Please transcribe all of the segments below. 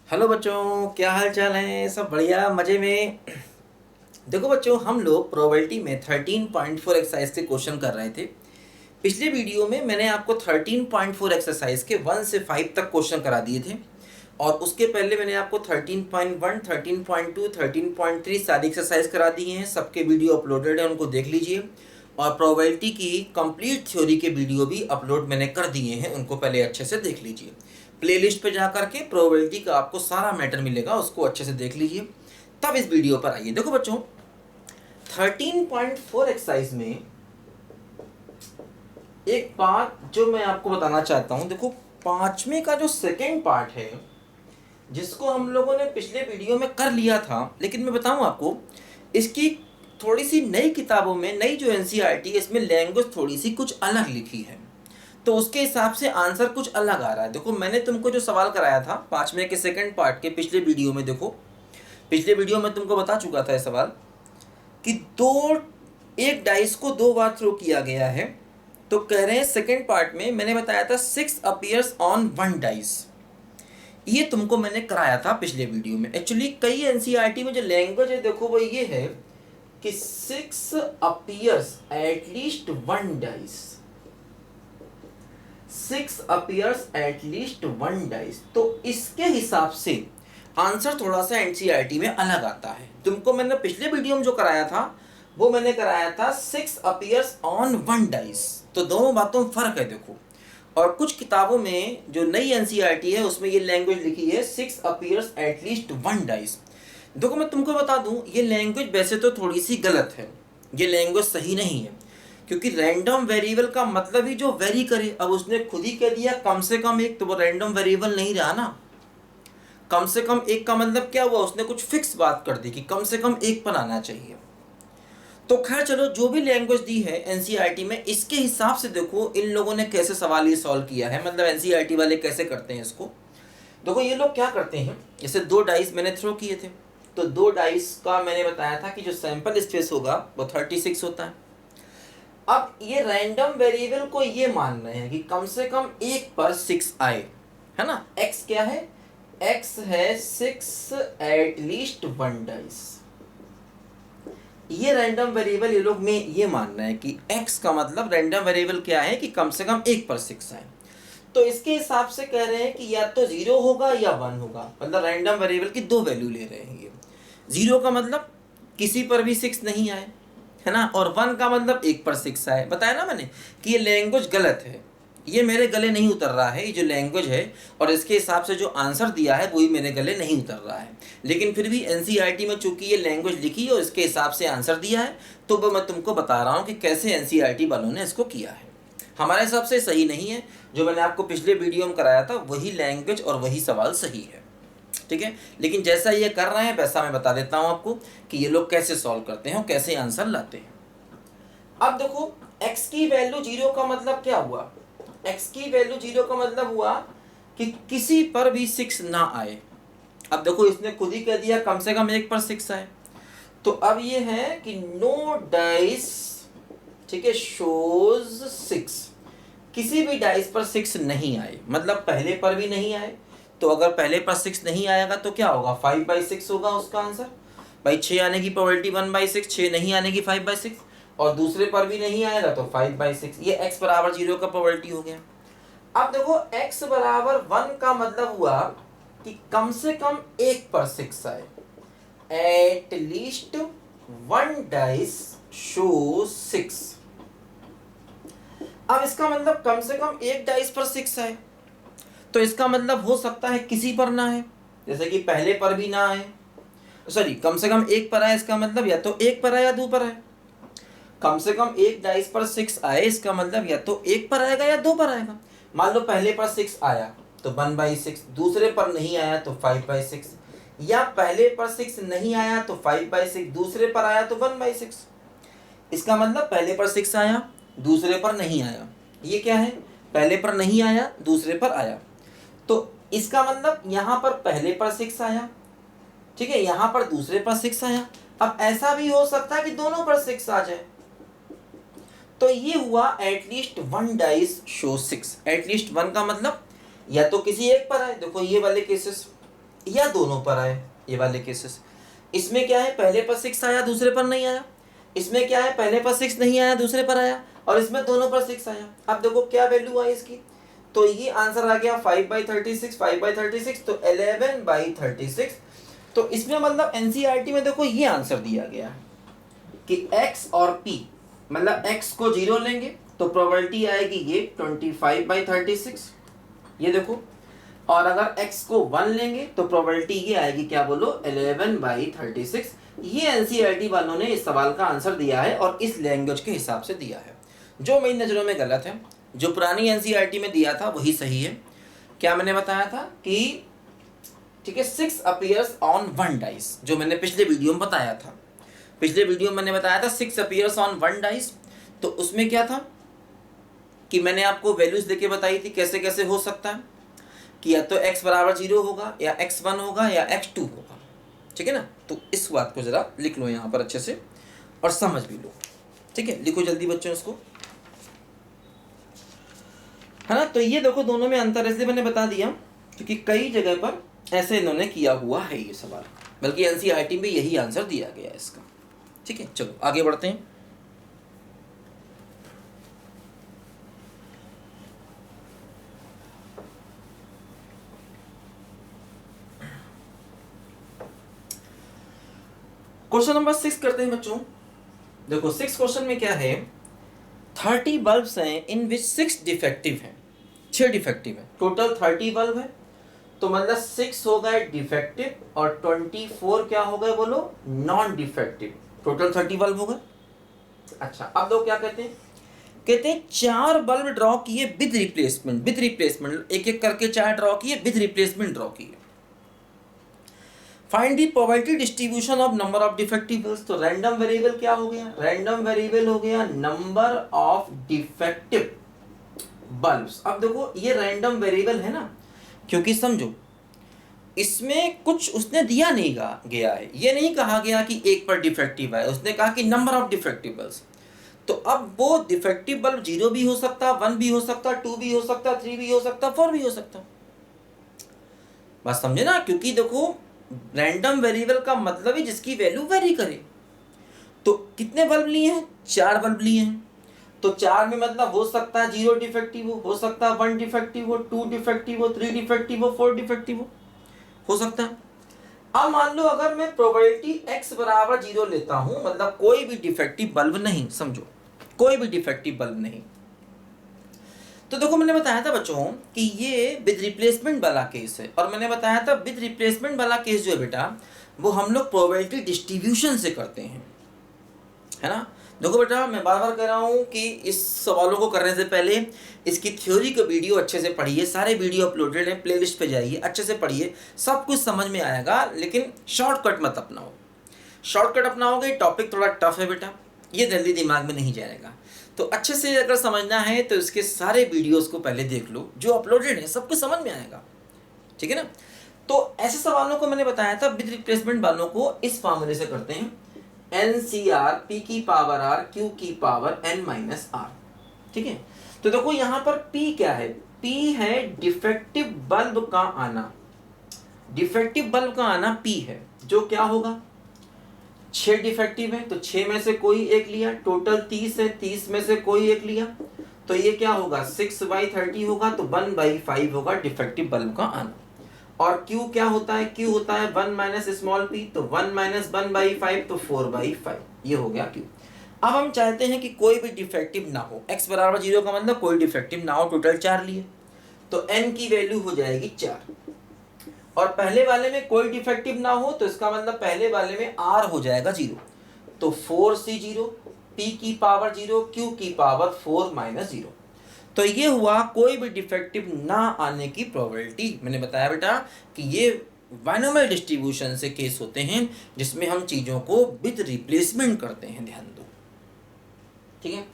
Hello बच्चों, क्या हाल चाल है? सब बढ़िया, मज़े में। देखो बच्चों, हम लोग प्रोबेबिलिटी में 13.4 एक्सरसाइज के क्वेश्चन कर रहे थे। पिछले वीडियो में मैंने आपको 13.4 एक्सरसाइज के 1 से 5 तक क्वेश्चन करा दिए थे। और उसके पहले मैंने आपको 13.1, 13.2, 13.3 सारी एक्सरसाइज करा दी हैं। सबके वीडियो अपलोडेड है, उनको देख लीजिए। और प्रोबेबिलिटी की कंप्लीट थ्योरी के वीडियो भी अपलोड मैंने कर दिए हैं, उनको पहले अच्छे से देख लीजिए। प्लेलिस्ट पे जा करके प्रोबेबिलिटी का आपको सारा मैटर मिलेगा, उसको अच्छे से देख लीजिए, तब इस वीडियो पर आइए। देखो बच्चों, 13.4 एक्सरसाइज में एक बात जो मैं आपको बताना चाहता हूं। देखो, पांचवें का जो सेकेंड पार्ट है, जिसको हम लोगों ने पिछले वीडियो में कर लिया था, लेकिन मैं बताऊं आपको, इसकी थोड़ी सी नई किताबों में, नई जो एनसीईआरटी है, इसमें लैंग्वेज थोड़ी सी कुछ अलग लिखी है, तो उसके हिसाब से आंसर कुछ अलग आ रहा है। देखो, मैंने तुमको जो सवाल कराया था पांचवें के सेकंड पार्ट के पिछले वीडियो में, देखो पिछले वीडियो में तुमको बता चुका था ये सवाल कि एक डाइस को दो बार थ्रो किया गया है। तो कह रहे हैं सेकंड पार्ट में मैंने बताया था 6 अपीयर्स ऑन वन डाइस। ये तुमको मैंने कराया था पिछले वीडियो में। एक्चुअली कई एनसीईआरटी में जो लैंग्वेज है, देखो वो ये है कि 6 appears at least one dice, 6 appears at least one dice. तो इसके हिसाब से आंसर थोड़ा सा एनसीईआरटी में अलग आता है। तुमको मैंने पिछले वीडियो में जो कराया था, वो मैंने कराया था 6 अपीयर्स ऑन वन डाइस। तो दोनों बातों में फर्क है, देखो। और कुछ किताबों में जो नई एनसीईआरटी है, उसमें ये लैंग्वेज लिखी है 6 अपीयर्स एटलीस्ट वन डाइस। देखो, मैं तुमको बता दूं, ये लैंग्वेज वैसे तो थोड़ी सी गलत है, ये लैंग्वेज सही नहीं है। क्योंकि रैंडम वेरिएबल का मतलब ही जो वेरी करे। अब उसने खुद ही कह दिया कम से कम एक, तो वो रैंडम वेरिएबल नहीं रहा ना। कम से कम एक का मतलब क्या हुआ, उसने कुछ फिक्स बात कर दी कि कम से कम एक पर आना चाहिए। तो खैर चलो, जो भी लैंग्वेज दी है एनसीईआरटी में, इसके हिसाब से देखो इन लोगों ने कैसे सवाल ये सॉल्व किया है, मतलब एनसीईआरटी वाले कैसे करते हैं इसको। देखो, ये लोग क्या करते हैं, जैसे दो डाइस मैंने थ्रो किए थे, तो दो डाइस का मैंने बताया था कि जो सैंपल स्पेस होगा वो 36 होता है। अब ये रैंडम वेरिएबल को ये मान रहे हैं कि कम से कम एक पर 6 आए, है ना। x क्या है, x है 6 एटलीस्ट वन डाइस। ये रैंडम वेरिएबल ये लोग में ये मान रहे हैं कि x का मतलब रैंडम वेरिएबल क्या है कि कम से कम एक पर 6 आए। तो इसके हिसाब से कह रहे हैं कि या तो 0 होगा या 1 होगा, मतलब रैंडम वेरिएबल की दो वैल्यू ले रहे हैं ये। 0 का मतलब किसी पर भी 6 नहीं आए, है ना। और 1 का मतलब एक पर 6 आए। बताया ना मैंने कि ये लैंग्वेज गलत है, ये मेरे गले नहीं उतर रहा है, ये जो लैंग्वेज है और इसके हिसाब से जो आंसर दिया है वही मेरे गले नहीं उतर रहा है। लेकिन फिर भी एनसीईआरटी में चूंकि ये लैंग्वेज लिखी है और इसके हिसाब से आंसर दिया है, तो वो मैं तुमको बता रहा हूँ कि कैसे एनसीईआरटी वालों ने इसको किया है। हमारे हिसाब से सही नहीं है। जो मैंने आपको पिछले वीडियो में कराया था वही लैंग्वेज और वही सवाल सही है, ठीक है। लेकिन जैसा ये कर रहे हैं वैसा मैं बता देता हूँ आपको कि ये लोग कैसे सॉल्व करते हैं और कैसे आंसर लाते हैं। अब देखो, x की वैल्यू 0 का मतलब क्या हुआ, x की वैल्यू 0 का मतलब हुआ कि किसी पर भी 6 ना आए। अब देखो, इसने खुद ही कह दिया कम से कम एक पर 6 आए। तो अब ये है कि नो डाइस, ठीक है, शोज 6, किसी भी डाइस पर 6 नहीं आए, मतलब पहले पर भी नहीं आए। तो अगर पहले पर 6 नहीं आएगा तो क्या होगा, 5/6 होगा उसका आंसर। भाई 6 आने की प्रोबेबिलिटी 1/6, 6 नहीं आने की 5/6, और दूसरे पर भी नहीं आएगा तो 5/6। ये x बराबर 0 का प्रोबेबिलिटी हो गया। अब देखो, x बराबर 1 का मतलब हुआ कि कम से कम एक पर 6 आए, at least one dice show 6। अब इसका मतलब कम से कम एक डाइस पर 6 आए, तो इसका मतलब हो सकता है किसी पर ना आए, जैसे कि पहले पर भी ना आए, सॉरी कम से कम एक पर आए, इसका मतलब या तो एक पर आए या दो पर आए। कम से कम एक डाइस पर 6 आए, इसका मतलब या तो एक पर आएगा या दो पर आएगा। मान लो पहले पर 6 आया तो 1/6, दूसरे पर नहीं आया तो 5/6, या पहले पर 6 नहीं आया तो 5/6, दूसरे पर आया तो 1/6। इसका मतलब पहले पर 6 आया, दूसरे पर नहीं आया। ये क्या है, पहले पर नहीं आया, दूसरे पर आया। तो इसका मतलब यहाँ पर पहले पर 6 आया, ठीक है, यहाँ पर दूसरे पर 6 आया। अब ऐसा भी हो सकता है कि दोनों पर 6 आ जाए। तो ये हुआ at least one dice show 6। At least 1 का मतलब या तो किसी एक पर आए, देखो ये वाले केसेस, या दोनों पर आए, ये वाले केसेस। इसमें क्या है, पहले पर 6 आया दूसरे पर नहीं आया। इसमें क्या है, पहले पर 6 नहीं आया दूसरे पर आया, और इसमें दोनों पर 6 आया। अब देखो क्या वैल्यू आई इसकी, तो ये आंसर आ गया 5/36, 5/36 तो 11/36। तो इसमें मतलब एनसीईआरटी में देखो ये आंसर दिया गया है कि x और p, मतलब x को 0 लेंगे तो प्रोबेबिलिटी आएगी ये 25/36, ये देखो। और अगर x को 1 लेंगे तो प्रोबेबिलिटी ये आएगी, क्या बोलो, 11/36। ये एनसीईआरटी वालों ने इस सवाल का आंसर दिया है और इस लैंग्वेज के हिसाब से दिया है, जो मेरी नज़रों में गलत है। जो पुरानी एनसीईआरटी में दिया था वही सही है। क्या मैंने बताया था कि ठीक है, 6 अपीयर्स ऑन 1 डाइस, जो मैंने पिछले वीडियो में बताया था। पिछले वीडियो में मैंने बताया था 6 अपीयर्स ऑन 1 डाइस। तो उसमें क्या था कि मैंने आपको वैल्यूज देके बताई थी कैसे कैसे हो सकता है, कि या तो x बराबर 0 होगा, या x1 होगा, या x2 होगा। ठीक है ना, तो इस बात को जरा लिख लो यहाँ पर अच्छे से और समझ भी लो। ठीक है, लिखो जल्दी बच्चों इसको, है ना। तो ये देखो दोनों में अंतर इसलिए मैंने बता दिया क्योंकि कई जगह पर ऐसे इन्होंने किया हुआ है ये सवाल, बल्कि एनसीईआरटी में यही आंसर दिया गया है इसका। ठीक है, चलो आगे बढ़ते हैं। क्वेश्चन नंबर 6 करते हैं बच्चों। देखो 6 क्वेश्चन में क्या है, 30 बल्ब्स हैं इन विच 6 डिफेक्टिव हैं, 6 डिफेक्टिव है, टोटल 30 बल्ब है। तो मतलब 6 हो गए डिफेक्टिव और 24 क्या हो गए बोलो, नॉन डिफेक्टिव। टोटल 30 बल्ब हो गए। अच्छा, अब लोग क्या कहते हैं, कहते हैं 4 बल्ब ड्रॉ किए विद रिप्लेसमेंट, विद रिप्लेसमेंट एक एक करके 4 ड्रॉ किए, विद रिप्लेसमेंट ड्रॉ किए। Find the probability distribution of number of defective bulbs. तो रैंडम वेरिएबल क्या हो गया, रैंडम वेरिएबल हो गया नंबर ऑफ डिफेक्टिव बल्ब्स। अब देखो ये रैंडम वेरिएबल है ना, क्योंकि समझो इसमें कुछ उसने दिया नहीं गया है, ये नहीं कहा गया कि एक पर डिफेक्टिव है, उसने कहा कि नंबर ऑफ डिफेक्टिव बल्ब्स। तो अब वो डिफेक्टिव बल्ब 0 भी हो सकता, 1 भी हो सकता, 2 भी हो सकता, 3 भी हो सकता, 4 भी हो सकता। बात समझे ना, क्योंकि देखो रैंडम वेरिएबल का मतलब ही जिसकी वैल्यू वेरी करे। तो कितने बल्ब लिए हैं, 4 बल्ब लिए हैं। तो 4 में मतलब हो सकता है 0 डिफेक्टिव हो सकता है 1 डिफेक्टिव हो, 2 डिफेक्टिव हो, 3 डिफेक्टिव हो, 4 डिफेक्टिव हो सकता है। अब मान लो अगर मैं प्रोबेबिलिटी x बराबर 0 लेता हूं, मतलब कोई भी डिफेक्टिव बल्ब नहीं, समझो कोई भी डिफेक्टिव बल्ब नहीं। तो देखो मैंने बताया था बच्चों कि ये विद रिप्लेसमेंट वाला केस है, और मैंने बताया था विद रिप्लेसमेंट वाला केस जो है बेटा, वो हम लोग प्रोबेबिलिटी डिस्ट्रीब्यूशन से करते हैं, है ना। देखो बेटा मैं बार बार कह रहा हूँ कि इस सवालों को करने से पहले इसकी थ्योरी का वीडियो अच्छे से पढ़िए, सारे वीडियो अपलोडेड हैं, प्लेलिस्ट पे जाइए, अच्छे से पढ़िए, सब कुछ समझ में आएगा। लेकिन शॉर्टकट मत अपनाओ, शॉर्टकट अपनाओगे टॉपिक थोड़ा टफ है बेटा, ये जल्दी दिमाग में नहीं जाएगा। तो अच्छे से अगर समझना है तो इसके सारे वीडियोस को पहले देख लो जो अपलोडेड है, सब कुछ समझ में आएगा। ठीक है ना। तो ऐसे सवालों को मैंने बताया था विद रिप्लेसमेंट वालों को इस फॉर्मूले से करते हैं, NCR P की पावर R Q की पावर N माइनस R। ठीक है, तो देखो यहाँ पर P क्या है, P है डिफेक्टिव बल्ब का आना, डिफेक्टिव बल्ब का आना P है, जो क्या होगा 6 डिफेक्टिव है तो 6 में से कोई एक लिया, टोटल 30 है, 30 में से कोई एक लिया, तो ये क्या होगा 6/30 होगा, तो 1/5 होगा डिफेक्टिव बल्ब का आना। और Q क्या होता है, Q होता है 1 माइनस स्मॉल p, तो 1 माइनस 1/5 तो 4/5, ये हो गया Q। अब हम चाहते हैं कि कोई भी डिफेक्टिव ना हो, x बराबर 0 का मतलब कोई डिफेक्टिव ना हो, टोटल 4 लिए, तो n की वैल्यू हो जाएगी 4। और पहले वाले में कोई डिफेक्टिव ना हो तो इसका मतलब पहले वाले में r हो जाएगा 0, तो 4C0 p की पावर 0 q की पावर 4 माइनस 0। तो ये हुआ कोई भी डिफेक्टिव ना आने की प्रोबेबिलिटी। मैंने बताया बेटा कि ये बाइनोमियल डिस्ट्रीब्यूशन से केस होते हैं जिसमें हम चीज़ों को विद रिप्लेसमेंट करते हैं, ध्यान दो। ठीक है,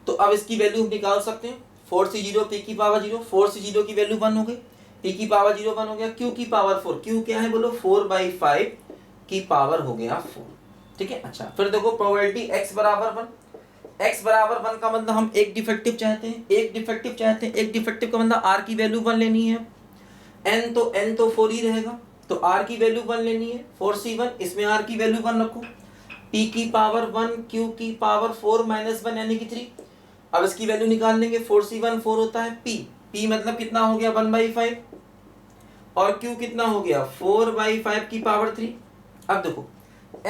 तो अब इसकी वैल्यू हम निकाल सकते हैं, 4C0 p की पावर 0, 4C0 की वैल्यू 1 हो गई, p की पावर 0 1 हो गया, q की पावर 4, q क्या है बोलो 4/5 की पावर हो गया 4। ठीक है, अच्छा फिर देखो प्रोबेबिलिटी x बराबर 1, x बराबर 1 का मतलब हम एक डिफेक्टिव चाहते हैं, एक डिफेक्टिव का मतलब r की वैल्यू 1 लेनी है, n तो 4 ही रहेगा, तो r की वैल्यू 1 लेनी है, 4c1, इसमें r की वैल्यू 1 रखो, p की पावर 1, q की पावर 4 माइनस 1 यानी कि 3। अब इसकी वैल्यू निकाल लेंगे, 4c1 4 होता है, p मतलब कितना हो गया 1/5 और q कितना हो गया 4/5 की पावर 3। अब देखो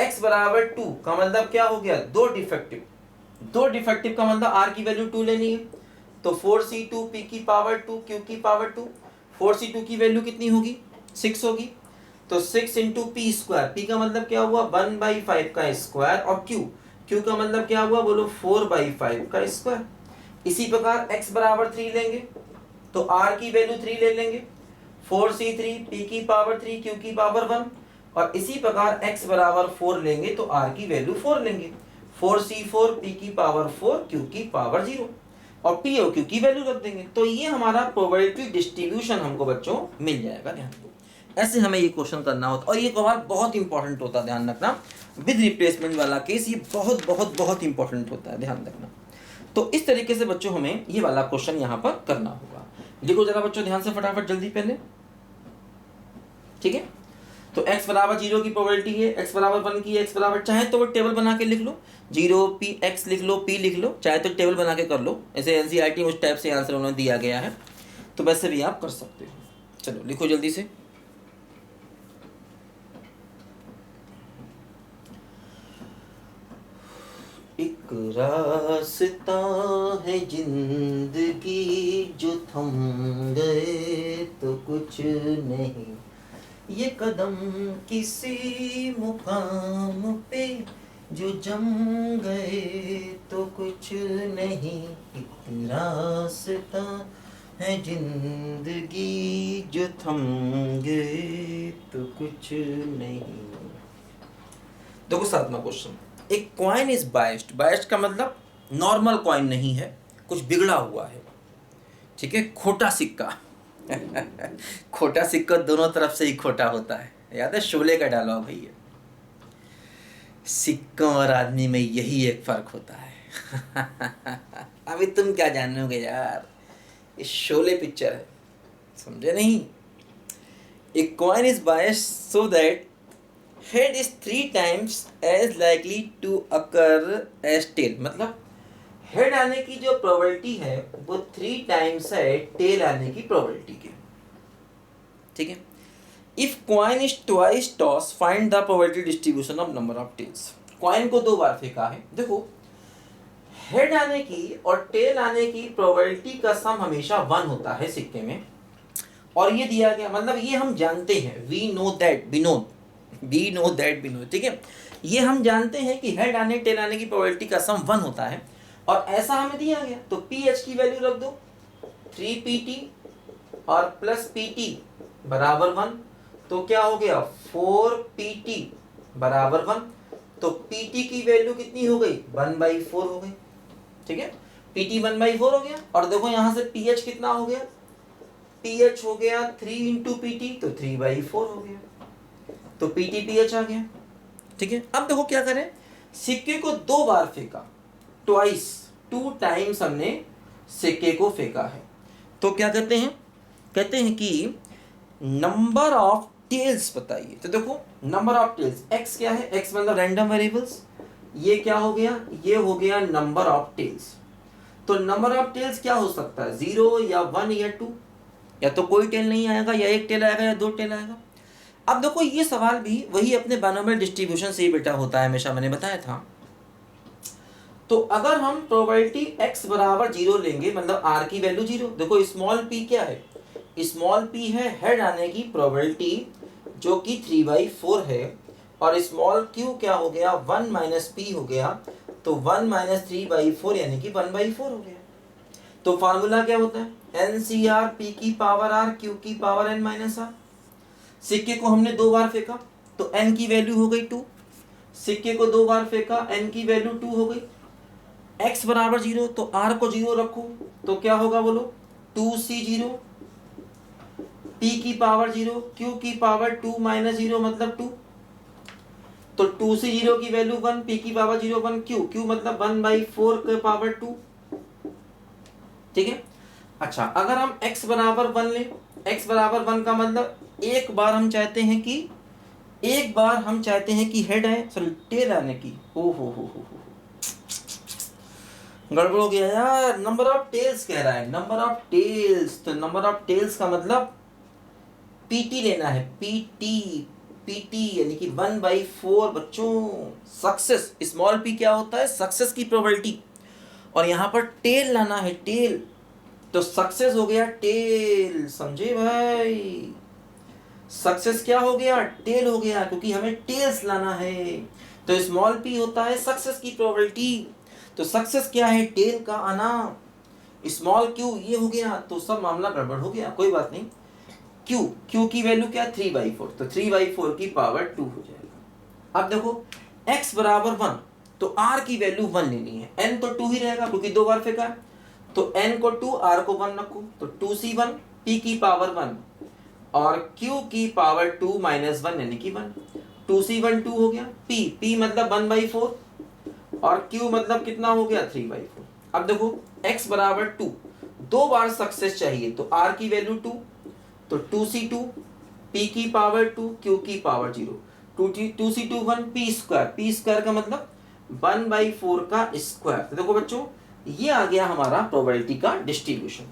x बराबर 2 का मतलब क्या हो गया, दो डिफेक्टिव का मतलब r की वैल्यू 2 लेनी है, तो 4c2 p की पावर 2 q की पावर 2, 4c2 की वैल्यू कितनी होगी 6 होगी, तो 6 इंटू पी स्क्वायर, पी का मतलब क्या हुआ 1/5 का स्क्वायर और क्यू का मतलब क्या हुआ बोलो 4/5 का स्क्वायर। इसी प्रकार x बराबर 3 लेंगे तो r की वैल्यू 3 ले लेंगे, 4c3 p की पावर 3 q की पावर 1, और इसी प्रकार x बराबर 4 लेंगे तो r की वैल्यू 4 लेंगे, 4c4 p की पावर 4 q की पावर 0 और p और q की वैल्यू रख देंगे। तो ये हमारा प्रोबेबिलिटी डिस्ट्रीब्यूशन हमको बच्चों मिल जाएगा। ध्यान दो, ऐसे हमें ये क्वेश्चन करना होता है और ये सवाल बहुत इंपॉर्टेंट होता है, ध्यान रखना। विद रिप्लेसमेंट वाला केस ये बहुत बहुत बहुत इंपॉर्टेंट होता है, ध्यान रखना। तो इस तरीके से बच्चों हमें ये वाला क्वेश्चन यहाँ पर करना होगा। लिखो जरा बच्चों ध्यान से फटाफट जल्दी पहले, ठीक है। तो x बराबर 0 की प्रोबेबिलिटी है, x बराबर 1 की, x बराबर, चाहे तो वो टेबल बना के लिख लो, 0 p x लिख लो, p लिख लो, चाहे तो टेबल बना के कर लो, ऐसे एनसीईआरटी में उस टाइप से आंसर उन्होंने दिया गया है, तो वैसे भी आप कर सकते हो। चलो लिखो जल्दी से। एक रास्ता है जिंदगी जो थम गए तो कुछ नहीं, ये कदम किसी मुकाम पे जो जम गए तो कुछ नहीं, एक रास्ता है जिंदगी जो थम गए तो कुछ नहीं। देखो सातवां क्वेश्चन, एक कॉइन इज बाइस्ड, बाइस्ड का मतलब नॉर्मल कॉइन नहीं है, कुछ बिगड़ा हुआ है, ठीक है, खोटा सिक्का खोटा सिक्का दोनों तरफ से ही खोटा होता है, याद है शोले का डायलॉग भैया, सिक्कों और आदमी में यही एक फर्क होता है अभी तुम क्या जानोगे यार, ये शोले पिक्चर है, समझे नहीं। एक coin is biased so that head is 3 times as likely to occur as tail, मतलब हेड आने की जो प्रोबेबिलिटी है वो 3 टाइम्स है टेल आने की प्रोबेबिलिटी की, ठीक है। If coin is twice toss find the probability distribution of number of tails. Coin को 2 बार फेंका है, देखो हेड आने की और टेल आने की प्रोबेबिलिटी का सम हमेशा 1 होता है सिक्के में, और ये दिया गया, मतलब ये हम जानते हैं, वी नो दैट, ठीक है, ये हम जानते हैं कि हेड आने टेल आने की प्रोबेबिलिटी का सम 1 होता है, और ऐसा हमें दिया गया, तो पी एच की वैल्यू रख दो 3pt और प्लस pt बराबर 1, तो क्या हो गया 4pt बराबर 1, तो pt की वैल्यू कितनी हो गई 1/4 हो गई, ठीक है, pt 1/4 हो गया, और देखो यहां से ph कितना हो गया, ph हो गया 3 इंटू pt, तो 3/4 हो गया, तो PTPH आ गया, ठीक है। अब देखो क्या करें, सिक्के को 2 बार फेंका, ट्वाइस 2 टाइम्स हमने सिक्के को फेंका है, तो क्या कहते हैं कि नंबर ऑफ टेल्स बताइए। तो देखो नंबर ऑफ टेल्स, x क्या है, x मतलब रैंडम वेरिएबल्स, ये क्या हो गया, ये हो गया नंबर ऑफ टेल्स। तो नंबर ऑफ टेल्स क्या हो सकता है 0 या 1 या 2, या तो कोई टेल नहीं आएगा, या 1 टेल आएगा, या 2 टेल आएगा। अब देखो ये सवाल भी वही अपने बाइनोमियल डिस्ट्रीब्यूशन से ही बेटा होता है, हमेशा मैंने बताया था। तो अगर हम प्रोबेबिलिटी x बराबर 0 लेंगे, मतलब r की वैल्यू 0, देखो स्मॉल p क्या है, स्मॉल p है हेड आने की प्रोबेबिलिटी जो कि 3/4 है, और स्मॉल q क्या हो गया 1 माइनस p हो गया, तो 1 माइनस 3/4 यानी कि 1/4 हो गया। तो फार्मूला क्या होता है NCR p की पावर r q की पावर n माइनस r। सिक्के को हमने 2 बार फेंका तो n की वैल्यू हो गई 2, सिक्के को 2 बार फेंका n की वैल्यू 2 हो गई, x बराबर 0 तो r को 0 रखो, तो क्या होगा बोलो 2c0, p की पावर 0, q की पावर 2 माइनस 0 मतलब 2, तो 2c0 की वैल्यू 1, p की पावर 0 1, q मतलब 1/4 के पावर 2, ठीक है। अच्छा अगर हम x बराबर 1 लें, x बराबर 1 का मतलब एक बार हम चाहते हैं कि हेड आए, सॉरी टेल आने की। हो गड़बड़ हो गया यार, नंबर ऑफ टेल्स कह रहा है, नंबर ऑफ टेल्स। तो नंबर ऑफ टेल्स का मतलब पीटी लेना है, पीटी यानी कि 1/4 बच्चों। सक्सेस, स्मॉल पी क्या होता है, सक्सेस की प्रोबेबिलिटी, और यहाँ पर टेल लाना है, टेल। तो सक्सेस हो गया टेल, समझे भाई, सक्सेस क्या हो गया, टेल हो गया, क्योंकि हमें टेल्स लाना है। तो स्मॉल पी होता है सक्सेस की प्रोबेबिलिटी, तो सक्सेस क्या है, टेल का आना। स्मॉल क्यू ये हो गया, तो सब मामला गड़बड़ हो गया, कोई बात नहीं। क्यू की वैल्यू क्या है, 3/4, तो 3/4 की पावर 2 हो जाएगा। अब देखो x बराबर 1, तो r की वैल्यू 1 लेनी है, n तो 2 ही रहेगा क्योंकि 2 बार फेंका, तो n को 2, r को 1 रखो, तो 2c1 p की पावर 1 और q की पावर 2 - 1 यानी कि 1, 2c1 2 हो गया, p मतलब 1/4 और q मतलब कितना हो गया, 3/4। अब देखो x बराबर 2, 2 बार सक्सेस चाहिए, तो r की वैल्यू 2, तो 2c2 p की पावर 2 q की पावर 0, 2c2 1 p स्क्वायर का मतलब 1/4 का स्क्वायर। तो देखो बच्चों ये आ गया हमारा प्रोबेबिलिटी का डिस्ट्रीब्यूशन।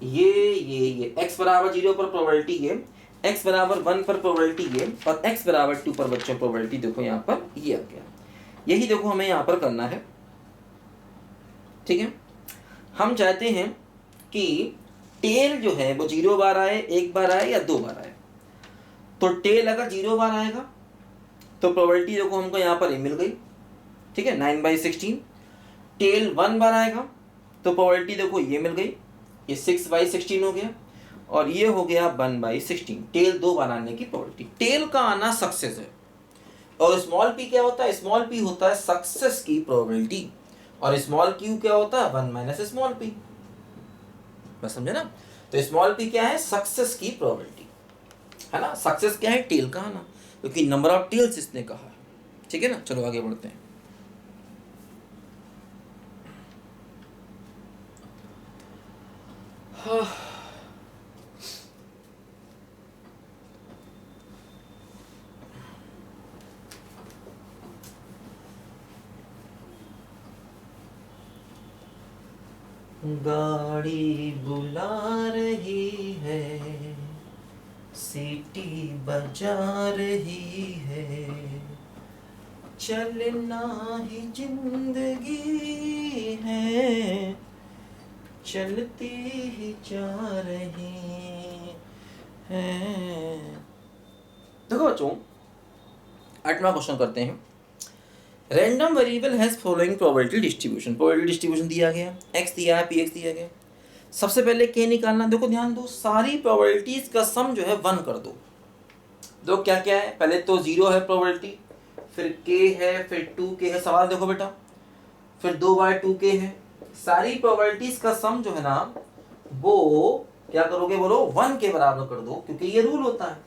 ये x बराबर 0 पर प्रोबेबिलिटी ये, x बराबर 1 पर प्रोबेबिलिटी ये, और x बराबर 2 पर बच्चों प्रोबेबिलिटी देखो यहाँ पर ये आ गया। यही देखो हमें यहाँ पर करना है, ठीक है। हम चाहते हैं कि टेल जो है वो 0 बार आए, 1 बार आए या 2 बार आए। तो टेल अगर 0 बार आएगा तो प्रोबेबिलिटी देखो हमको यहाँ पर ये मिल गई, ठीक है, 9/16। टेल 1 बार आएगा तो प्रोबेबिलिटी देखो ये मिल गई, ये 6/16 हो गया, और ये हो गया 1/16। टेल 2 बार आने की प्रोबेबिलिटी, टेल का आना सक्सेस है। और स्मॉल पी क्या होता है, स्मॉल पी होता है सक्सेस की प्रोबेबिलिटी, और स्मॉल क्यू क्या होता है, 1 - स्मॉल पी। बस समझे ना। तो स्मॉल पी क्या है, सक्सेस की प्रोबेबिलिटी है ना, सक्सेस क्या है, टेल का आना, क्योंकि नंबर ऑफ टेल्स इसने कहा है, ठीक है ना। चलो आगे बढ़ते हैं। गाड़ी बुला रही है, सीटी बजा रही है, चलना ही जिंदगी है, चलती ही जा रही है। देखो बच्चों 8वां क्वेश्चन करते हैं। Random variable has following probability distribution, probability distribution दिया गया, x दिया है, px दिया गया। सबसे पहले k निकालना। देखो ध्यान दो, सारी प्रोबेबिलिटीज का सम जो है 1 कर दो। दो क्या क्या है, पहले तो 0 है प्रोबेबिलिटी, फिर k है, फिर 2k है। सवाल देखो बेटा, फिर 2/2k है। सारी प्रोबेबिलिटीज का सम जो है ना वो क्या करोगे, बोलो 1 के बराबर कर दो, क्योंकि ये रूल होता है,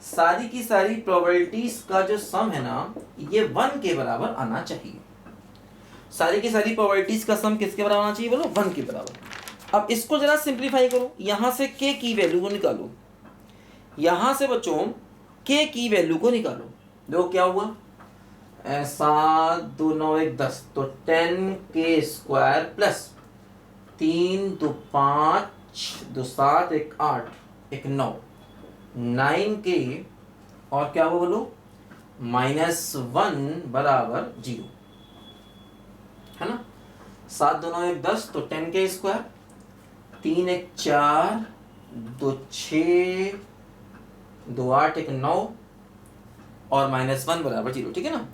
सारी की सारी प्रोबेबिलिटीज का जो सम है ना ये 1 के बराबर आना चाहिए। सारी की सारी प्रोबेबिलिटीज का सम किसके बराबर आना चाहिए, बोलो 1 के बराबर। अब इसको जरा सिंप्लीफाई करो, यहां से k की वैल्यू को निकालो, यहां से बच्चों k की वैल्यू को निकालो। देखो क्या हुआ, 7 2 9 1 10, तो 10k² प्लस 3 2 5 2 7 1 8 1 9, 9k और क्या हुआ बोलो, -1 बराबर 0 है ना। 7 2 9 1 10, तो 10k², 3 1 4 2 6 2 8 1 9 और -1 बराबर 0, ठीक है ना।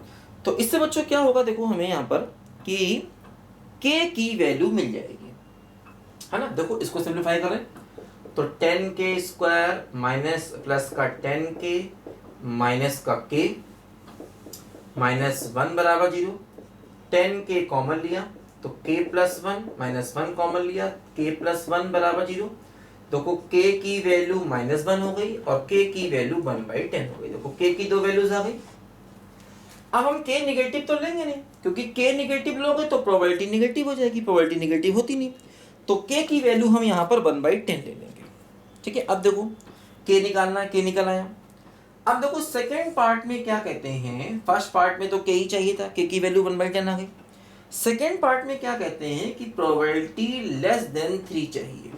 तो इससे बच्चों क्या होगा, देखो हमें यहाँ पर कि k की वैल्यू मिल जाएगी, है ना। देखो इसको सिंप्लीफाई करें तो 10k² माइनस प्लस का 10k माइनस का k -1 बराबर 0, 10k कॉमन लिया तो k + 1 -1 कॉमन लिया, k + 1 बराबर 0। देखो k की वैल्यू -1 हो गई और k की वैल्यू 1/10 हो गई। देखो k की दो वैल्यूज आ गई। अब हम k निगेटिव तो लेंगे नहीं, क्योंकि k निगेटिव लोगे तो प्रोबेबिलिटी निगेटिव हो जाएगी, प्रोबेबिलिटी निगेटिव होती नहीं, तो k की वैल्यू हम यहाँ पर 1/10 ले लेंगे, ठीक है। अब देखो के निकालना है, के निकल आया। अब देखो सेकेंड पार्ट में क्या कहते हैं, फर्स्ट पार्ट में तो के ही चाहिए था, के की वैल्यू 1/10 आ गई। सेकेंड पार्ट में क्या कहते हैं कि प्रोबेबिलिटी लेस देन 3 चाहिए।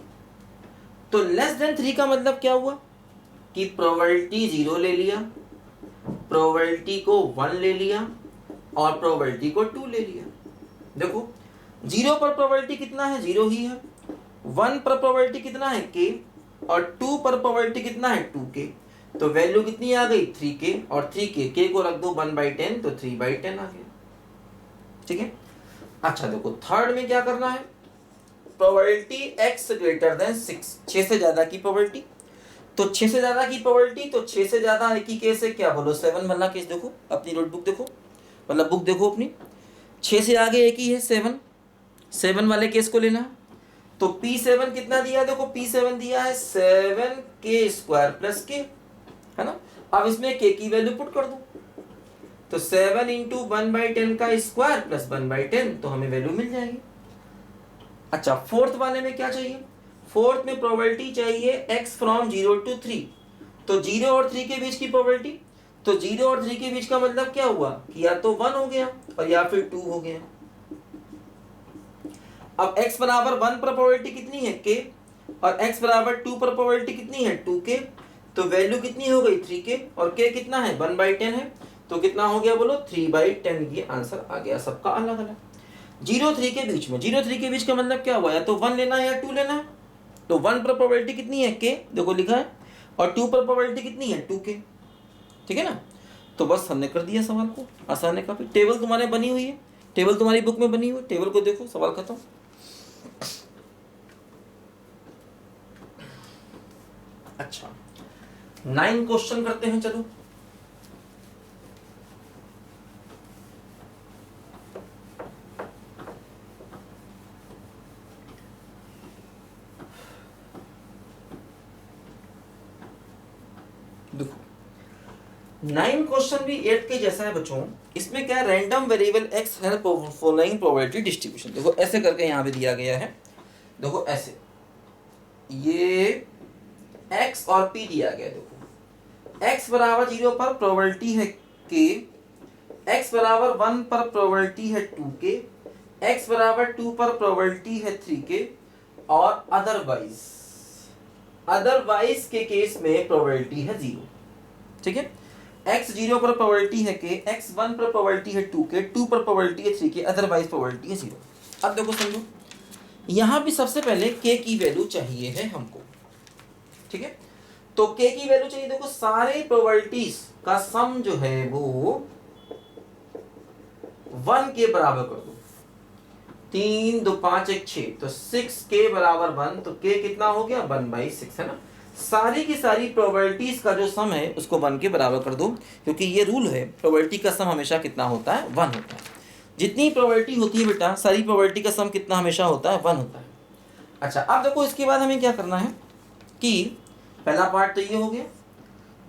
तो लेस देन 3 का मतलब क्या हुआ कि प्रोबेबिलिटी 0 ले लिया, प्रोबेबिलिटी को 1 ले लिया और प्रोबेबिलिटी को 2 ले लिया। देखो 0 पर प्रोबेबिलिटी कितना है, 0 ही है। 1 पर प्रोबेबिलिटी कितना है, के, और 2 पर प्रोबेबिलिटी कितना है, 2k। तो वैल्यू कितनी आ गई, 3k, और 3k, के को रख दो 1/10 तो 3/10 आ गया। ठीक है। अच्छा देखो थर्ड में क्या करना है, प्रोबेबिलिटी x ग्रेटर देन 6, 6 से ज्यादा की प्रोबेबिलिटी। तो 6 से ज्यादा की प्रोबेबिलिटी, तो 6 से ज्यादा एक ही केस है, क्या बोलो 7 वाला केस। देखो अपनी नोटबुक देखो, मतलब बुक देखो अपनी, 6 से आगे एक ही है 7, 7 वाले केस को लेना। तो P7 कितना दिया, देखो P7 दिया है 7k² प्लस k, है ना। अब इसमें k की वैल्यू पुट कर दो, तो 7 इंटू 1/10 का स्क्वायर प्लस 1/10, तो हमें वैल्यू मिल जाएगी। अच्छा फोर्थ वाले में क्या चाहिए, फोर्थ में प्रोबेबिलिटी चाहिए x फ्रॉम 0 to 3। तो 0 और 3 के बीच की प्रोबेबिलिटी, तो 0 और 3 के बीच का मतलब क्या हुआ कि या तो 1 हो गया और या फिर 2 हो गया। अब x बराबर 1 पर प्रोबेबिलिटी कितनी है, k, और x बराबर 2 पर प्रोबेबिलिटी कितनी है, 2k। तो वैल्यू कितनी हो गई, 3k, और k कितना है, 1/10 है। तो कितना हो गया बोलो, 3/10। ये आंसर आ गया सबका अलग अलग। 0-3 के बीच में, 0-3 के बीच का मतलब क्या हुआ, या तो 1 लेना है या 2 लेना है। तो 1 पर प्रोबेबिलिटी कितनी है, k, देखो लिखा है, और 2 पर प्रोबेबिलिटी कितनी है, 2k। ठीक है ना। तो बस हमने कर दिया सवाल को, आसान है काफी। टेबल तुम्हारे बनी हुई है, टेबल तुम्हारी बुक में बनी हुई है, टेबल को देखो, सवाल खत्म। अच्छा 9 क्वेश्चन करते हैं, चलो। देखो 9 क्वेश्चन भी 8 के जैसा है बच्चों। इसमें क्या है, रैंडम वेरिएबल x है फॉलोइंग प्रोबेबिलिटी डिस्ट्रीब्यूशन। देखो ऐसे करके यहाँ पे दिया गया है, देखो ऐसे, ये x और p दिया गया है। देखो x बराबर 0 पर प्रोबेबिलिटी है k, x बराबर 1 पर प्रोबेबिलिटी है 2k, x बराबर 2 पर प्रोबेबिलिटी है 3k, और अदरवाइज के केस में प्रोबेबिलिटी है 0। ठीक है। x 0 पर प्रोबेबिलिटी है k, x 1 पर प्रोबेबिलिटी है 2k, 2 पर प्रोबेबिलिटी है 3k, अदरवाइज प्रोबेबिलिटी है 0। अब देखो समझो, यहां भी सबसे पहले k की वैल्यू चाहिए है हमको। ठीक है। तो k की वैल्यू चाहिए, देखो सारे प्रोबेबिलिटीज का सम जो है वो 1 के बराबर कर दो। 3 2 5 1 6, तो 6k बराबर 1, तो k कितना हो गया, 1/6, है ना। सारी की सारी प्रोबेबिलिटीज का जो सम है उसको 1 के बराबर कर दो, क्योंकि ये रूल है प्रोबेबिलिटी का सम हमेशा कितना होता है, 1 होता है। जितनी प्रोबेबिलिटी होती है बेटा, सारी प्रोबेबिलिटी का सम कितना हमेशा होता है, 1 होता है। अच्छा अब देखो इसके बाद हमें क्या करना है कि पहला पार्ट तो ये हो गया,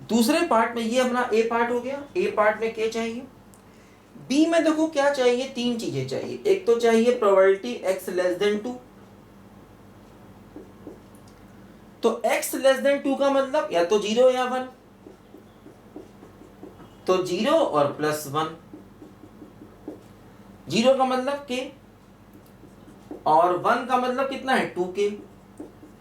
दूसरे पार्ट में ये अपना ए पार्ट हो गया। ए पार्ट में क्या चाहिए, बी में देखो क्या चाहिए, 3 चीजें चाहिए। एक तो चाहिए प्रोबेबिलिटी x लेस देन 2, तो x लेस देन 2 का मतलब या तो 0 या 1, तो 0 और प्लस 1। 0 का मतलब k, और 1 का मतलब कितना है, 2k।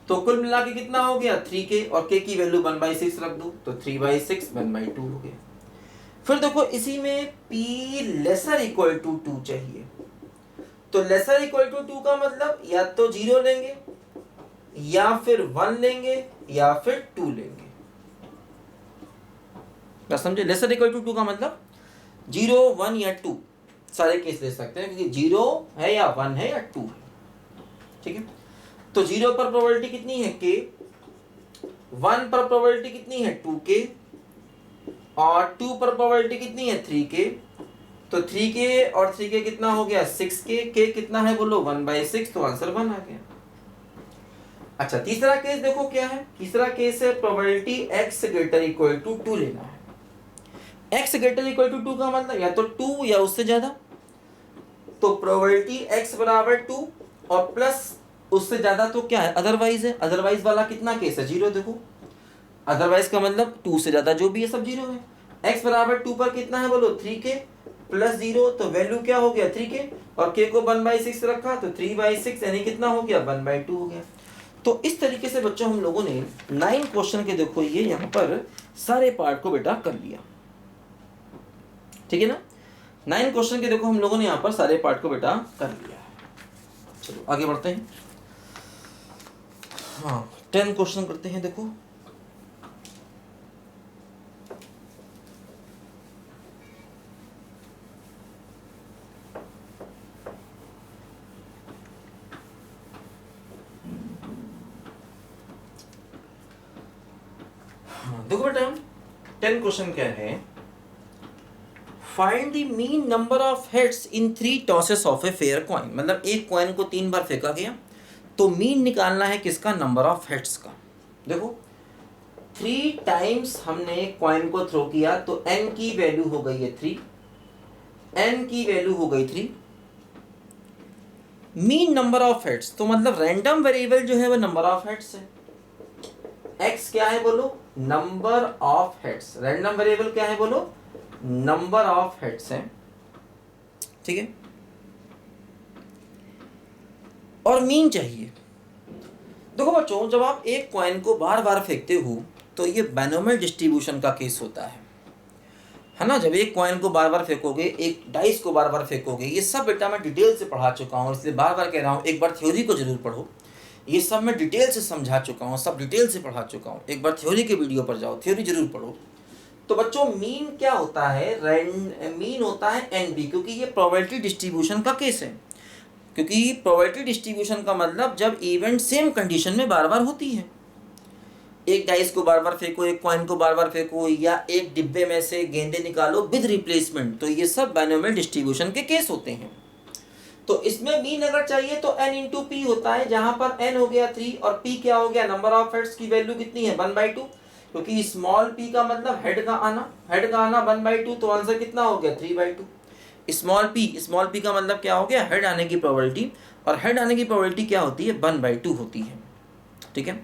तो कुल मिला के कितना हो गया, 3k, और k की वैल्यू 1/6 रख दो, तो 3/6 1/2 हो गया। फिर देखो इसी में p लेसर इक्वल टू 2 चाहिए। तो लेसर इक्वल टू 2 का मतलब या तो 0 लेंगे, या फिर 1 लेंगे, या फिर 2 लेंगे। क्या समझे, लेसर इक्वल टू 2 का मतलब 0 1 या 2 सारे केस ले सकते हैं, क्योंकि 0 है या 1 है या 2 है। ठीक है। तो 0 पर प्रोबेबिलिटी कितनी है, k, 1 पर प्रोबेबिलिटी कितनी है, 2k, और 2 पर प्रोबेबिलिटी कितनी है, 3k। तो 3k और 3k कितना हो गया, 6k, k कितना है बोलो, 1/6, तो आंसर 1 आ गया। अच्छा तीसरा केस देखो क्या है, तीसरा केस है probability x greater equal to 2 लेना है। x ग्रेटर इक्वल टू 2 का मतलब या तो 2 या उससे ज्यादा। तो प्रोबेबिलिटी x बराबर 2 और प्लस उससे ज्यादा तो क्या है, अदरवाइज है। अदरवाइज वाला कितना केस है, 0। देखो अदरवाइज का मतलब 2 से ज़्यादा जो भी है सब जीरो है। x बराबर 2 पर कितना है बोलो 3k प्लस 0, तो वैल्यू क्या हो गया 3k, और k को 1/6 रखा तो 3/6 यानी कितना हो गया 1/2 हो गया। तो इस तरीके से बच्चों हम लोगों ने 9 क्वेश्चन के देखो ये यहाँ पर सारे पार्ट को बेटा कर लिया, ठीक है ना। 9 क्वेश्चन के देखो हम लोगों ने यहाँ पर सारे पार्ट को बेटा कर लिया। चलो आगे बढ़ते हैं। हाँ 10 क्वेश्चन करते हैं। देखो देखो बेटा 10 क्वेश्चन क्या है, find the mean number of heads in 3 tosses of a fair coin. मतलब एक कॉइन को 3 बार फेंका गया तो मीन निकालना है किसका, नंबर ऑफ हेड्स का। देखो 3 टाइम्स हमने कॉइन को थ्रो किया तो n की वैल्यू हो गई है 3, n की वैल्यू हो गई 3। मीन नंबर ऑफ हेड्स तो मतलब रैंडम वेरिएबल जो है वो नंबर ऑफ हेड्स है। x क्या है बोलो, number of heads. Random variable क्या है बोलो, नंबर ऑफ हेड्स है, ठीक है। और मीन चाहिए। देखो बच्चों जब आप एक कॉइन को बार बार फेंकते हो तो ये बाइनोमियल डिस्ट्रीब्यूशन का केस होता है ना। जब एक कॉइन को बार बार फेंकोगे, एक डाइस को बार बार फेंकोगे, ये सब बेटा मैं डिटेल से पढ़ा चुका हूँ, इसलिए बार बार कह रहा हूँ एक बार थ्योरी को जरूर पढ़ो। ये सब मैं डिटेल से समझा चुका हूँ, सब डिटेल से पढ़ा चुका हूँ, एक बार थ्योरी के वीडियो पर जाओ, थ्योरी जरूर पढ़ो। तो बच्चों मीन क्या होता है, मीन होता है एनबी, क्योंकि ये प्रोबेबिलिटी डिस्ट्रीब्यूशन का केस है। क्योंकि प्रोबेबिलिटी डिस्ट्रीब्यूशन का मतलब जब इवेंट सेम कंडीशन में बार बार होती है, एक डाइस को बार बार फेंको, एक कॉइन को बार बार फेंको, या एक डिब्बे में से गेंदे निकालो विद रिप्लेसमेंट, तो ये सब बाइनोमियल डिस्ट्रीब्यूशन के केस होते हैं। तो इसमें मीन अगर चाहिए तो n इंटू पी होता है, जहां पर n हो गया 3 और p क्या हो गया, नंबर ऑफ हेड्स की वैल्यू कितनी है 1/2, क्योंकि स्मॉल p का मतलब हेड का आना, हेड का आना 1/2, तो आंसर कितना हो गया 3/2। स्मॉल p का मतलब क्या हो गया, हेड आने की प्रोबेबिलिटी, और हेड आने की प्रोबेबिलिटी क्या होती है 1/2 होती है, ठीक है।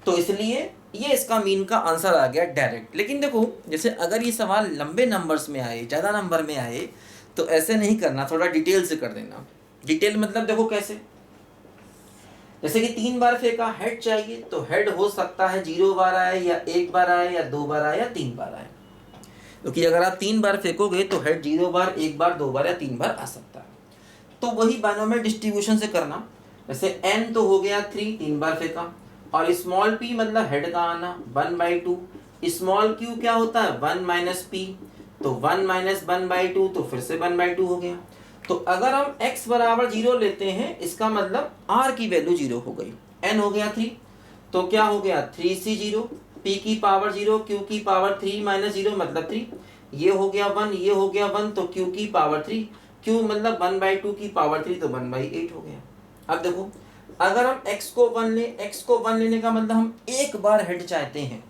तो इसलिए ये इसका मीन का आंसर आ गया डायरेक्ट। लेकिन देखो जैसे अगर ये सवाल लंबे नंबर्स में आए, ज़्यादा नंबर में आए, तो ऐसे नहीं करना, थोड़ा डिटेल से कर देना। डिटेल मतलब देखो कैसे, जैसे कि 3 बार फेंका, हेड चाहिए, तो हेड हो सकता है 0 बार आए, या 1 बार आए, या 2 बार आए, या 3 बार आए। क्योंकि अगर आप 3 बार फेंकोगे तो हेड 0 बार, 1 बार, 2 बार या 3 बार आ सकता है। तो वही बाइनोमियल डिस्ट्रीब्यूशन से करना। जैसे n तो हो गया 3, 3 बार फेंका, और स्मॉल p मतलब हेड का आना 1/2, स्मॉल q क्या होता है 1 माइनस p, तो 1 माइनस 1/2, तो फिर से 1/2 हो गया। तो अगर हम x बराबर 0 लेते हैं, इसका मतलब r की वैल्यू 0 हो गई, n हो गया 3, तो क्या हो गया 3c 0, p की पावर 0, q की पावर 3 माइनस 0 मतलब 3, ये हो गया 1, ये हो गया 1, तो q की पावर 3, q मतलब 1/2 की पावर 3, तो 1/8 हो गया। अब देखो अगर हम x को 1 ले, x को 1 लेने का मतलब हम एक बार हेड चाहते हैं,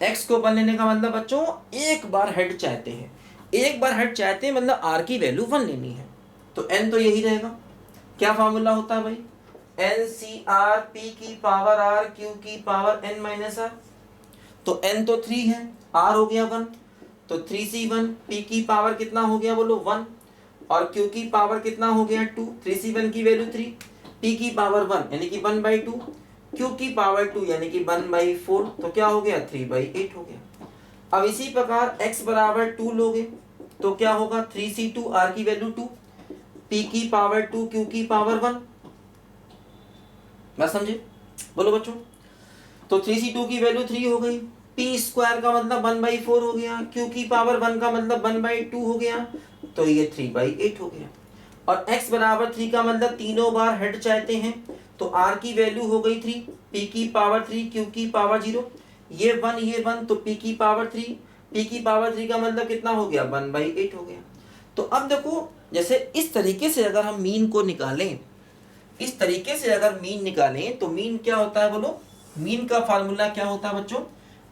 x को 1 लेने का मतलब बच्चों एक बार हेड चाहते हैं, एक बार हेड चाहते हैं मतलब r की वैल्यू 1 लेनी है, तो n तो यही रहेगा। क्या फार्मूला होता है भाई, NCR p की पावर r q की पावर n माइनस r, तो n तो 3 है, r हो गया 1, तो 3c1, p की पावर कितना हो गया बोलो 1, और q की पावर कितना हो गया 2, 3c1 की वैल्यू 3, p की पावर 1 यानी कि 1/2, q की पावर 2 यानी कि 1/4, तो क्या हो गया 3/8 हो गया। अब इसी प्रकार x बराबर 2 लोगे तो क्या होगा 3c2, r की वैल्यू 2, p की पावर 2, q की पावर 1, मैं समझे बोलो बच्चों। तो 3c2 की वैल्यू 3 हो गई, p स्क्वायर का मतलब 1/4 हो गया, q की पावर 1 का मतलब 1/2 हो गया, तो ये 3/8 हो गया। और x बराबर 3 का मतलब तीनों बार हेड चाहते हैं, तो r की वैल्यू हो गई 3, p की पावर 3, q की पावर 0, ये 1 तो p की पावर 3, p की पावर 3 का मतलब कितना हो गया 1/8 हो गया। तो अब देखो जैसे इस तरीके से अगर हम मीन को निकालें, इस तरीके से अगर मीन निकालें तो मीन क्या होता है बोलो, मीन का फार्मूला क्या होता है बच्चों,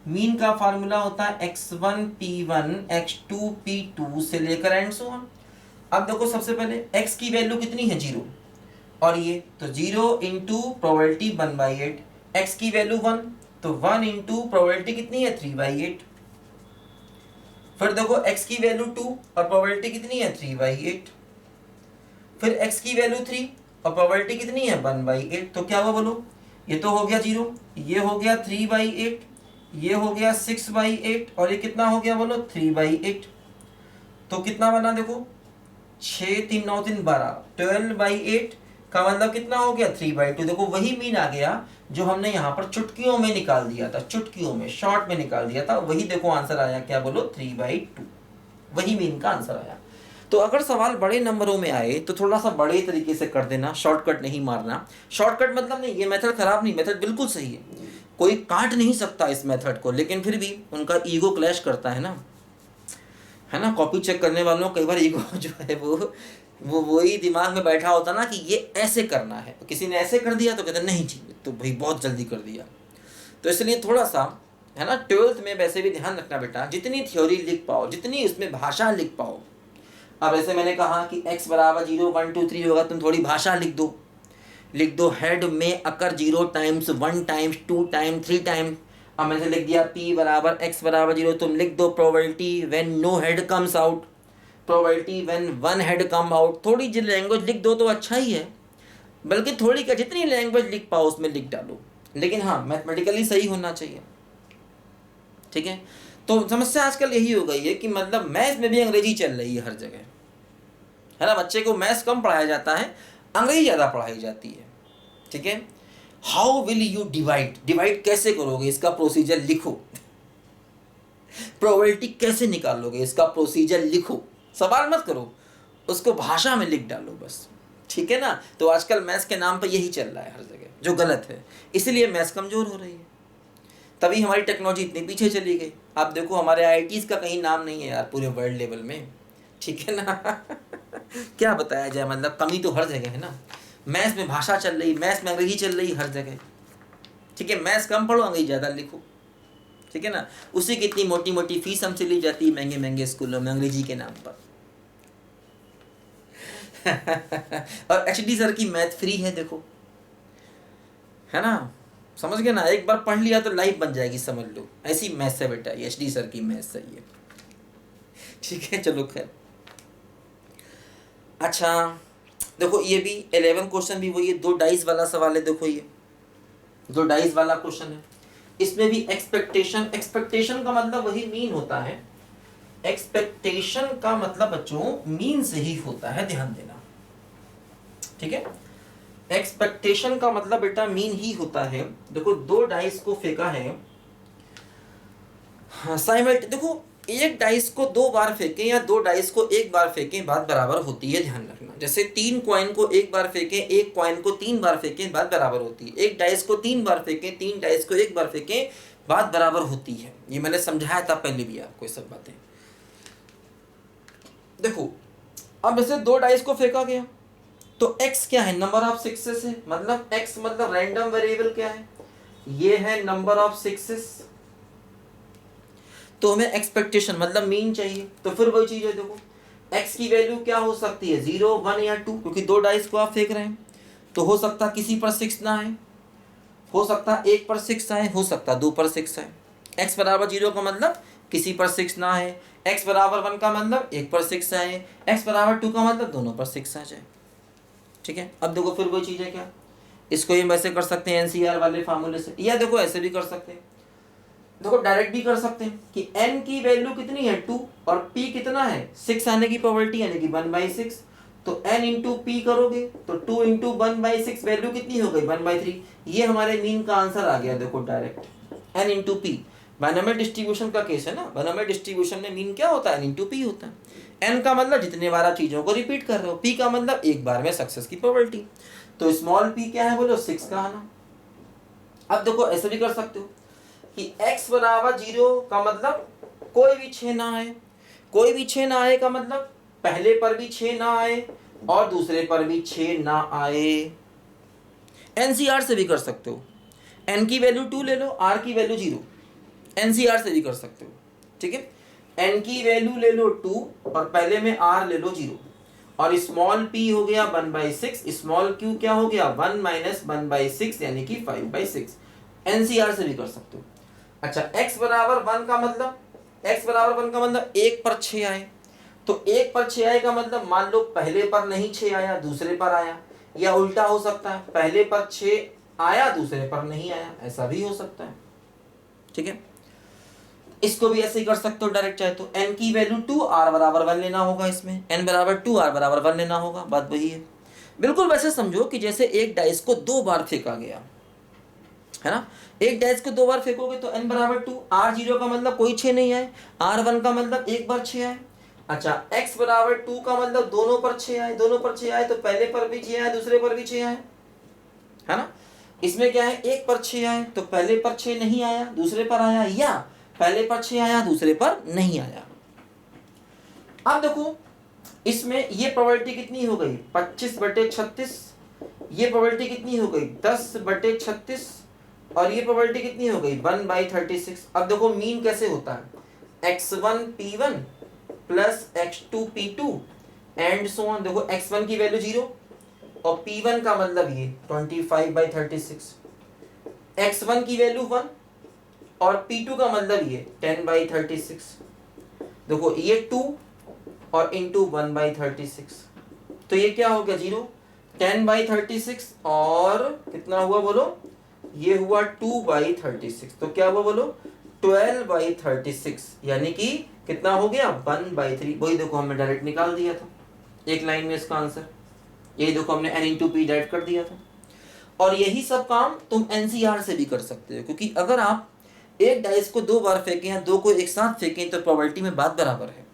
मीन का फार्मूला होता है x1 p1 x2 p2 से लेकर एंड सो ऑन। अब देखो सबसे पहले x की वैल्यू कितनी है 0, और ये तो 0 इंटू प्रोबेबिलिटी 1/8, x की वैल्यू 1, तो 1 इंटू प्रोबेबिलिटी कितनी है 3/8। फिर देखो x की वैल्यू 2 और प्रोबेबिलिटी कितनी है 3/8। फिर x की वैल्यू 3 और प्रोबेबिलिटी कितनी है 1/8। तो क्या हुआ बोलो, ये तो हो गया 0, ये हो गया 3/8, ये हो गया 6/8 और ये कितना हो गया बोलो 3/8। तो कितना बना देखो 6 3 9 3 12, 12/8 का मतलब कितना हो गया 3/2। देखो वही मीन आ गया जो हमने यहाँ पर चुटकियों में निकाल दिया था, चुटकियों में शॉर्ट में निकाल दिया था, वही देखो आंसर आया क्या बोलो 3/2, वही मीन का आंसर आया। तो अगर सवाल बड़े नंबरों में आए तो थोड़ा सा बड़े तरीके से कर देना, शॉर्टकट नहीं मारना। शॉर्टकट मतलब नहीं, ये मेथड खराब नहीं, मेथड बिल्कुल सही है, कोई काट नहीं सकता इस मेथड को, लेकिन फिर भी उनका ईगो क्लैश करता है ना, है ना। कॉपी चेक करने वालों कई बार ईगो जो है वो वही दिमाग में बैठा होता ना कि ये ऐसे करना है, किसी ने ऐसे कर दिया तो कहते नहीं जी तो भाई बहुत जल्दी कर दिया। तो इसलिए थोड़ा सा है ना, 12th में वैसे भी ध्यान रखना बेटा, जितनी थ्योरी लिख पाओ, जितनी इसमें भाषा लिख पाओ। अब ऐसे मैंने कहा कि x बराबर 0 1 2 3 होगा, तुम थोड़ी भाषा लिख दो हेड में अकर 0 टाइम्स 1 टाइम्स 2 टाइम 3 टाइम। अब मैंने लिख दिया p बराबर x बराबर 0, तुम लिख दो probability when no head comes out, probability when one head come out. थोड़ी जी लैंग्वेज लिख दो तो अच्छा ही है, बल्कि थोड़ी क्या, जितनी लैंग्वेज लिख पाओ उसमें लिख डालो, लेकिन हाँ मैथमेटिकली सही होना चाहिए, ठीक है। तो समस्या आजकल यही हो गई है कि मतलब मैथ्स में भी अंग्रेजी चल रही है हर जगह, है ना। बच्चे को मैथ्स कम पढ़ाया जाता है, अंग्रेजी ज़्यादा पढ़ाई जाती है, ठीक है। हाउ विल यू डिवाइड कैसे करोगे इसका प्रोसीजर लिखो, प्रोबेबिलिटी कैसे निकालोगे इसका प्रोसीजर लिखो, सवाल मत करो, उसको भाषा में लिख डालो बस, ठीक है ना। तो आजकल मैथ्स के नाम पर यही चल रहा है हर जगह, जो गलत है, इसीलिए मैथ्स कमज़ोर हो रही है, तभी हमारी टेक्नोलॉजी इतनी पीछे चली गई। आप देखो हमारे IITs का कहीं नाम नहीं है यार पूरे वर्ल्ड लेवल में, ठीक है ना। क्या बताया जाए, मतलब कमी तो हर जगह है ना। मैथ्स में भाषा चल रही, मैथ्स में अंग्रेजी चल रही हर जगह, ठीक है। मैथ्स कम पढ़ो, अंग्रेजी ज़्यादा लिखो, ठीक है ना। उसी की इतनी मोटी मोटी फीस हमसे ली जाती है महंगे महंगे स्कूलों में अंग्रेजी के नाम पर। और HD सर की मैथ फ्री है देखो, है ना, समझ गए ना। एक बार पढ़ लिया तो लाइफ बन जाएगी, समझ लो, ऐसी मैथ्स है बेटा, ये HD सर की मैथ्स सही है, ठीक है। चलो खैर, अच्छा देखो ये भी 11 क्वेश्चन भी वही है, 2 डाइस वाला सवाल है। देखो ये 2 डाइस वाला क्वेश्चन है, इसमें भी एक्सपेक्टेशन का मतलब वही मीन होता है, एक्सपेक्टेशन का मतलब बच्चों मीन से ही होता है, ध्यान देना, ठीक है। एक्सपेक्टेशन का मतलब बेटा मीन ही होता है। देखो 2 डाइस को फेंका है, हाँ देखो एक डाइस को 2 बार फेंकें या 2 डाइस को 1 बार फेंकें, बात बराबर होती है, ध्यान रखना। जैसे 3 कॉइन को 1 बार फेंकें, 1 कॉइन को 3 बार फेंकें, बात बराबर होती है। एक डाइस को 3 बार फेंकें, 3 डाइस को 1 बार फेंकें, बात बराबर होती है। ये मैंने समझाया था पहले भी आपको ये सब बातें। देखो अब जैसे 2 डाइस को फेंका गया तो x क्या है, नंबर ऑफ सिक्सेस है, मतलब x मतलब रैंडम वेरिएबल क्या है, ये है नंबर ऑफ सिक्सेस। तो हमें एक्सपेक्टेशन मतलब मीन चाहिए, तो फिर वही चीज है, देखो x की वैल्यू क्या हो सकती है 0 1 या 2, क्योंकि 2 डाइस को आप फेंक रहे हैं, तो हो सकता किसी पर 6 ना आए, हो सकता 1 पर 6 आए, हो सकता 2 पर 6 आए। x बराबर 0 का मतलब किसी पर 6 ना आए, x बराबर 1 का मतलब 1 पर 6 आए, x बराबर 2 का मतलब दोनों पर 6 आ जाए, ठीक है। अब देखो फिर वही चीज़ है क्या, इसको हम वैसे कर सकते हैं NCR वाले फार्मूले से, या देखो ऐसे भी कर सकते हैं, देखो डायरेक्ट भी कर सकते हैं कि n की वैल्यू कितनी है 2 और p कितना है 6 आने की प्रोबेबिलिटी यानी कि 1/6, तो n इंटू पी करोगे तो 2 इंटू 1/6 वैल्यू कितनी हो गई 1/3। ये हमारे मीन का आंसर आ गया, देखो direct n into P. Binomial distribution का केस है ना, बाइनोमियल डिस्ट्रीब्यूशन में मीन क्या होता है n इंटू पी होता है। n का मतलब जितने बार आप चीज़ों को रिपीट कर रहे हो, p का मतलब एक बार में सक्सेस की प्रोबेबिलिटी, तो स्मॉल p क्या है बोलो 6 का आना। अब देखो ऐसे भी कर सकते हो कि x बराबर 0 का मतलब कोई भी 6 ना आए, कोई भी 6 ना आए का मतलब पहले पर भी 6 ना आए और दूसरे पर भी 6 ना आए। NCR से भी कर सकते हो, n की वैल्यू 2 ले लो, r की वैल्यू 0, NCR से भी कर सकते हो, ठीक है। n की वैल्यू ले लो 2 और पहले में r ले लो 0 और स्मॉल p हो गया 1/6, स्मॉल q क्या हो गया 1 - 1/6 यानी कि 5/6। एनसीआर से भी कर सकते हो। अच्छा x बराबर 1 का मतलब, x बराबर 1 का मतलब 1 पर 6 आए, तो 1 पर 6 आए का मतलब मान लो पहले पर नहीं 6 आया दूसरे पर आया, या उल्टा हो सकता है पहले पर 6 आया दूसरे पर नहीं आया, ऐसा भी हो सकता है। ठीक है, इसको भी ऐसे ही कर सकते हो डायरेक्ट चाहे तो। n की वैल्यू 2, r बराबर 1 लेना होगा, इसमें n बराबर 2 r बराबर 1 लेना होगा, बात वही है। बिल्कुल वैसे समझो कि जैसे एक डाइस को 2 बार फेंका गया है ना, एक डाइस को 2 बार फेंकोगे तो n बराबर 2, r0 का मतलब कोई 6 नहीं आए, r1 का मतलब एक बार 6 आए। अच्छा x बराबर 2 का मतलब दोनों पर 6 आए, दोनों पर 6 आए तो पहले पर भी 6 आए दूसरे पर भी 6 आए, है ना। इसमें क्या है, एक पर 6 आए तो पहले पर 6 नहीं आया दूसरे पर आया, या पहले पर 6 आया दूसरे पर नहीं आया। अब देखो इसमें ये प्रोबेबिलिटी कितनी हो गई 25/36, ये प्रोबेबिलिटी कितनी हो गई 10/36, और ये प्रोबेबिलिटी कितनी हो गई 1/36। अब देखो मीन कैसे होता है, x1p1 plus x2p2 and so on. देखो x1 की वैल्यू 0 और p1 का मतलब ये 25/36, x1 की वैल्यू 1 और p2 का मतलब ये 10/36। देखो ये 2 और इंटू 1/36, तो ये क्या हो गया 0, 10/36 और कितना हुआ बोलो, ये हुआ 2/36, तो क्या हुआ बोलो 12/36, यानी कि कितना हो गया 1/3। वही देखो हमने डायरेक्ट निकाल दिया था एक लाइन में इसका आंसर, यही देखो हमने n इंटू पी डायरेक्ट कर दिया था। और यही सब काम तुम एनसीआर से भी कर सकते हो, क्योंकि अगर आप एक डाइस को 2 बार फेंके हैं, 2 को एक साथ फेंकें तो प्रोबेबिलिटी में बात बराबर है,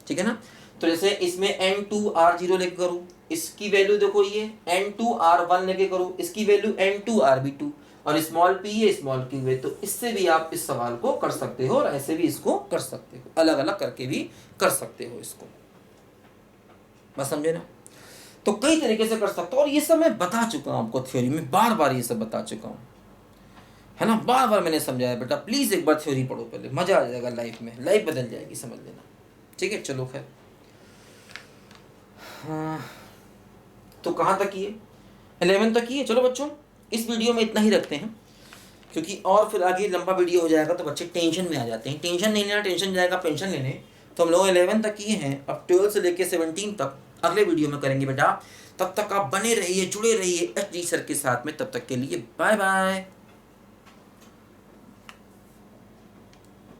ठीक है ना। तो जैसे इसमें n2r0 लेके करूँ, इसकी वैल्यू देखो ये n2r1 लेके करूँ, इसकी वैल्यू n2r2, और स्मॉल p ये स्मॉल q है। तो इससे भी आप इस सवाल को कर सकते हो और ऐसे भी इसको कर सकते हो, अलग अलग करके भी कर सकते हो इसको, बस समझे ना। तो कई तरीके से कर सकते हो, और ये सब मैं बता चुका हूँ आपको थ्योरी में, बार बार ये सब बता चुका हूँ, है ना, बार बार मैंने समझाया। बेटा प्लीज एक बार थ्योरी पढ़ो पहले, मजा आ जाएगा लाइफ में, लाइफ बदल जाएगी, समझ लेना, ठीक है। चलो खैर, हाँ तो कहाँ तक किए, 11 तक किए। चलो बच्चों इस वीडियो में इतना ही रखते हैं, क्योंकि और फिर आगे लंबा वीडियो हो जाएगा तो बच्चे टेंशन में आ जाते हैं। टेंशन नहीं लेना, टेंशन जाएगा पेंशन लेने। तो हम लोग 11 तक किए हैं, अब 12 से लेके 17 तक अगले वीडियो में करेंगे बेटा। तब तक आप बने रहिए, जुड़े रहिए HD सर के साथ में। तब तक के लिए बाय बाय।